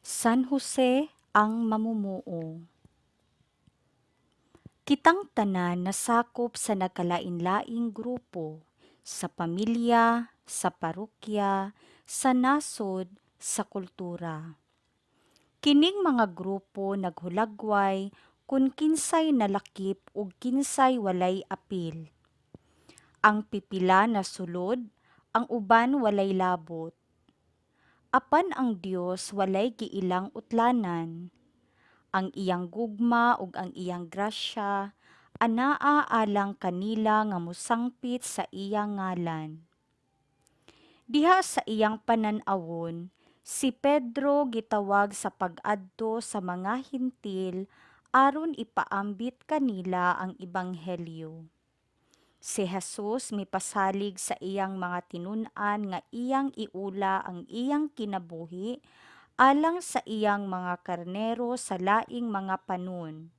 San Jose ang mamumuo. Kitang tanan nasakop sa nagkalain-laing grupo, sa pamilya, sa parokya, sa nasod, sa kultura. Kining mga grupo naghulagway kung kinsay nalakip ug kinsay walay apil. Ang pipila na sulod, ang uban walay labot. Apan ang Dios walay giilang utlanan. Ang iyang gugma ug ang iyang grasya, anaa alang kanila nga musangpit sa iyang ngalan. Diha sa iyang panan-awon, si Pedro gitawag sa pag-adto sa mga Hentil aron ipaambit kanila ang ebanghelyo. Si Jesus mipasalig sa iyang mga tinun-an nga iyang iula ang iyang kinabuhi alang sa iyang mga karnero sa laing mga panon.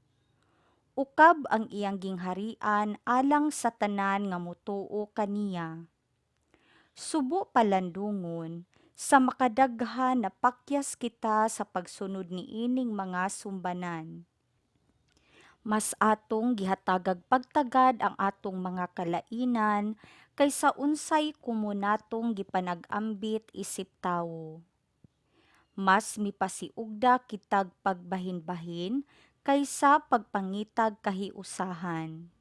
Ukab ang iyang gingharian alang sa tanan nga motuo kaniya. Subo palandungon, sa makadaghan na pakyas kita sa pagsunod ni ining mga sumbanan. Mas atong gihatagag pagtagad ang atong mga kalainan kaysa unsay kumunatong gipanag-ambit isip tawo. Mas mipasiugda kitag pagbahin-bahin kaysa pagpangitag kahiusahan.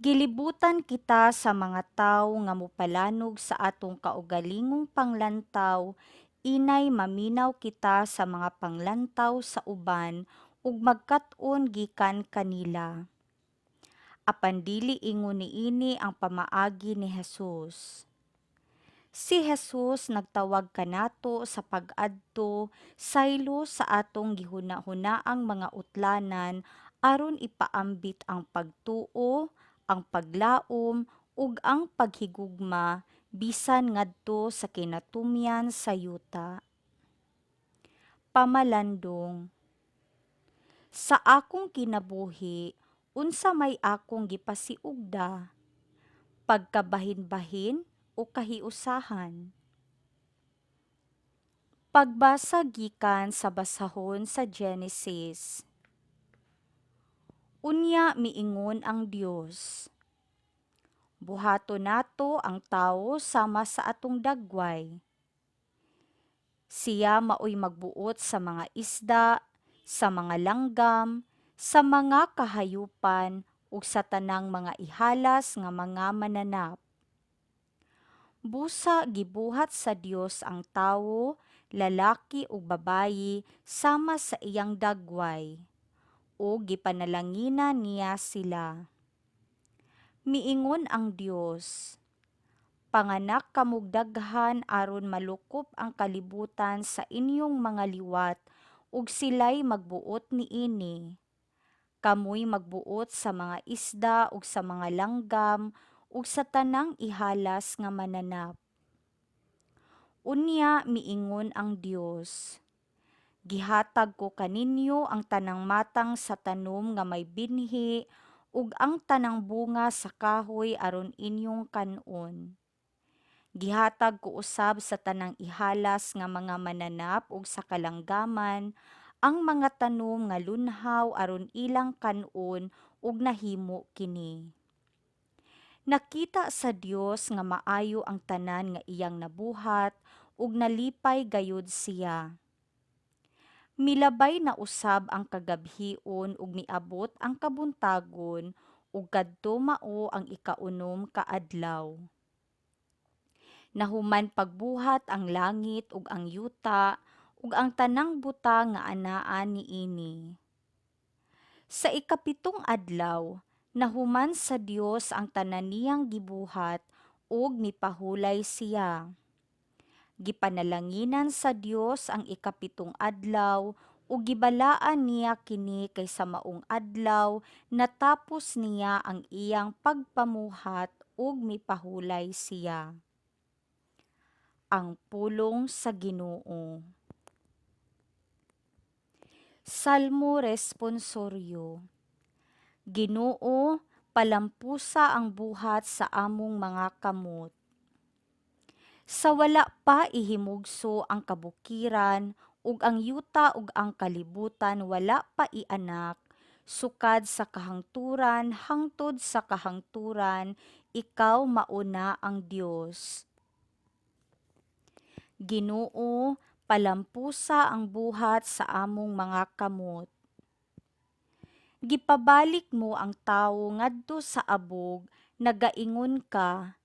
Gilibutan kita sa mga tawo nga mopalanog sa atong kaugalingong panglantaw, inay maminaw kita sa mga panglantaw sa uban ug magkat-on gikan kanila. Apan dili ingon niini ang pamaagi ni Jesus. Si Jesus nagtawag kanato sa pag-adto saylo sa atong gihuna-hunaang mga utlanan aron ipaambit ang pagtuo, ang paglaom ug ang paghigugma bisan ngadto sa kinatumyan sa yuta. Pamalandong. Sa akong kinabuhi, unsa may akong gipasiugda? Pagkabahin-bahin o kahiusahan? Pagbasa gikan sa basahon sa Genesis. Unya miingon ang Dios. Buhaton nato ang tawo sama sa atong dagway. Siya maoy magbuot sa mga isda, sa mga langgam, sa mga kahayupan ug sa tanang mga ihalas nga mga mananap. Busa gibuhat sa Dios ang tawo, lalaki ug babayi sama sa iyang dagway, o gipanalangina niya sila. Miingon ang Dios, panganak kamog daghan aron malukop ang kalibutan sa inyong mga liwat ug sila'y magbuot niini. Kamoy magbuot sa mga isda ug sa mga langgam ug sa tanang ihalas nga mananap. Unya miingon ang Dios, gihatag ko kaninyo ang tanang matang sa tanom nga may binhi ug ang tanang bunga sa kahoy aron inyong kanon. Gihatag ko usab sa tanang ihalas nga mga mananap ug sa kalanggaman ang mga tanom nga lunhaw aron ilang kanon ug nahimo kini. Nakita sa Dios nga maayo ang tanan nga iyang nabuhat ug nalipay gayud siya. Milabay na usab ang kagabhion ug miabot ang kabuntagon ug kadto mao ang ikaunom ka adlaw. Nahuman pagbuhat ang langit ug ang yuta ug ang tanang butang nga anaa niini. Sa ikapitong adlaw, nahuman sa Dios ang tanan niyang gibuhat ug nipahulay siya. Gipanalanginan sa Dios ang ikapitong adlaw ug gibalaan niya kini kay sa maong adlaw natapos niya ang iyang pagpamuhat ug mipahulay siya. Ang pulong sa Ginoo. Salmo responsoryo. Ginoo, palampusa ang buhat sa among mga kamot. Sa wala pa ihimugso ang kabukiran ug ang yuta ug ang kalibutan wala pa ianak, sukad sa kahangturan hangtod sa kahangturan, ikaw mauna ang Dios. Ginoo, palampusa ang buhat sa among mga kamot. Gipabalik mo ang tawo ngadto sa abog, nagaingon ka,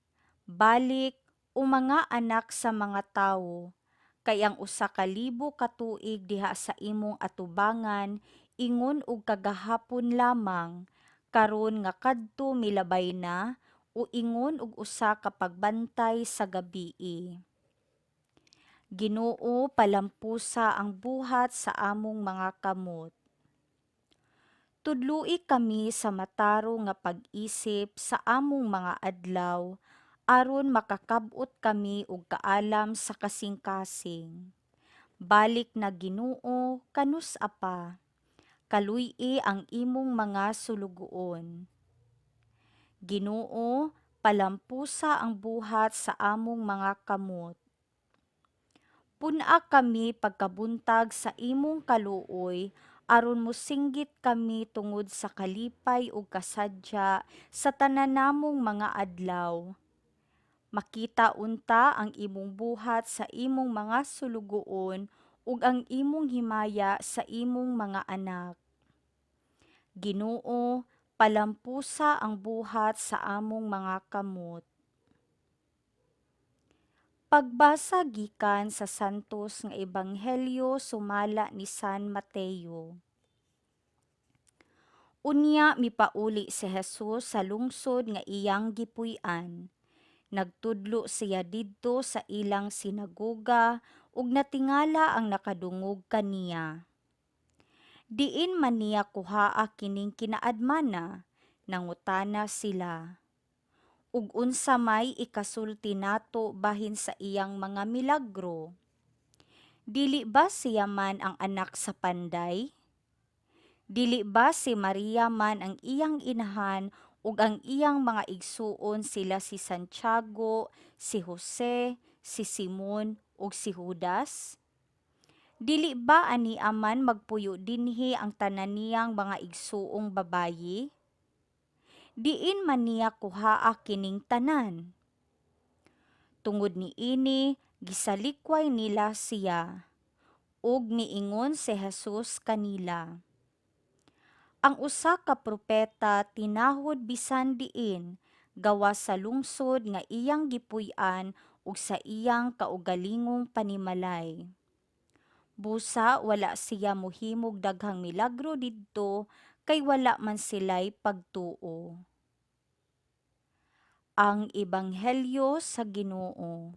balik o mga anak sa mga tawo, kay ang usa ka libo ka tuig diha sa imong atubangan, ingon og kagahapon lamang, karon nga kadto milabay na, o ingon og usa ka pagbantay sa gabii. Ginoo, palampusa ang buhat sa among mga kamot. Tudloi kami sa mataro nga pag-isip sa among mga adlaw, aron makakab-ot kami og kaalam sa kasing-kasing. Balik na Ginoo, kanus apa, kaluy-i ang imong mga sulugoon. Ginoo, palampusa ang buhat sa among mga kamot. Puna kami pagkabuntag sa imong kaluoy, aron mosinggit kami tungod sa kalipay ug kasadya sa tanan namong mga adlaw. Makita unta ang imong buhat sa imong mga sulugoon ug ang imong himaya sa imong mga anak. Ginoo, palampusa ang buhat sa among mga kamot. Pagbasa gikan sa Santos nga Ebanghelyo sumala ni San Mateo. Unya mipauli si Jesus sa lungsod nga iyang gipuy-an. Nagtudlo siya didto sa ilang sinagoga ug natingala ang nakadungog kaniya. Diin man niya kuhaa kining kinaadmana, nangutana sila. Ug unsa may ikasulti nato bahin sa iyang mga milagro? Dili ba siya man ang anak sa panday? Dili ba si Maria man ang iyang inahan ug ang iyang mga igsuon sila si Santiago, si Jose, si Simon ug si Judas? Dili ba ani aman magpuyo dinhi ang tanan niyang mga igsuong babayi? Diin man niya kuhaa kining tanan. Tungod niini, gisalikway nila siya, ug niingon si Jesus kanila. Ang usa ka propeta tinahod bisan diin, gawas sa lungsod nga iyang gipuy-an ug sa iyang kaugalingong panimalay. Busa wala siya mohimog daghang milagro didto, kay wala man sila'y pagtuo. Ang Ebanghelyo sa Ginoo.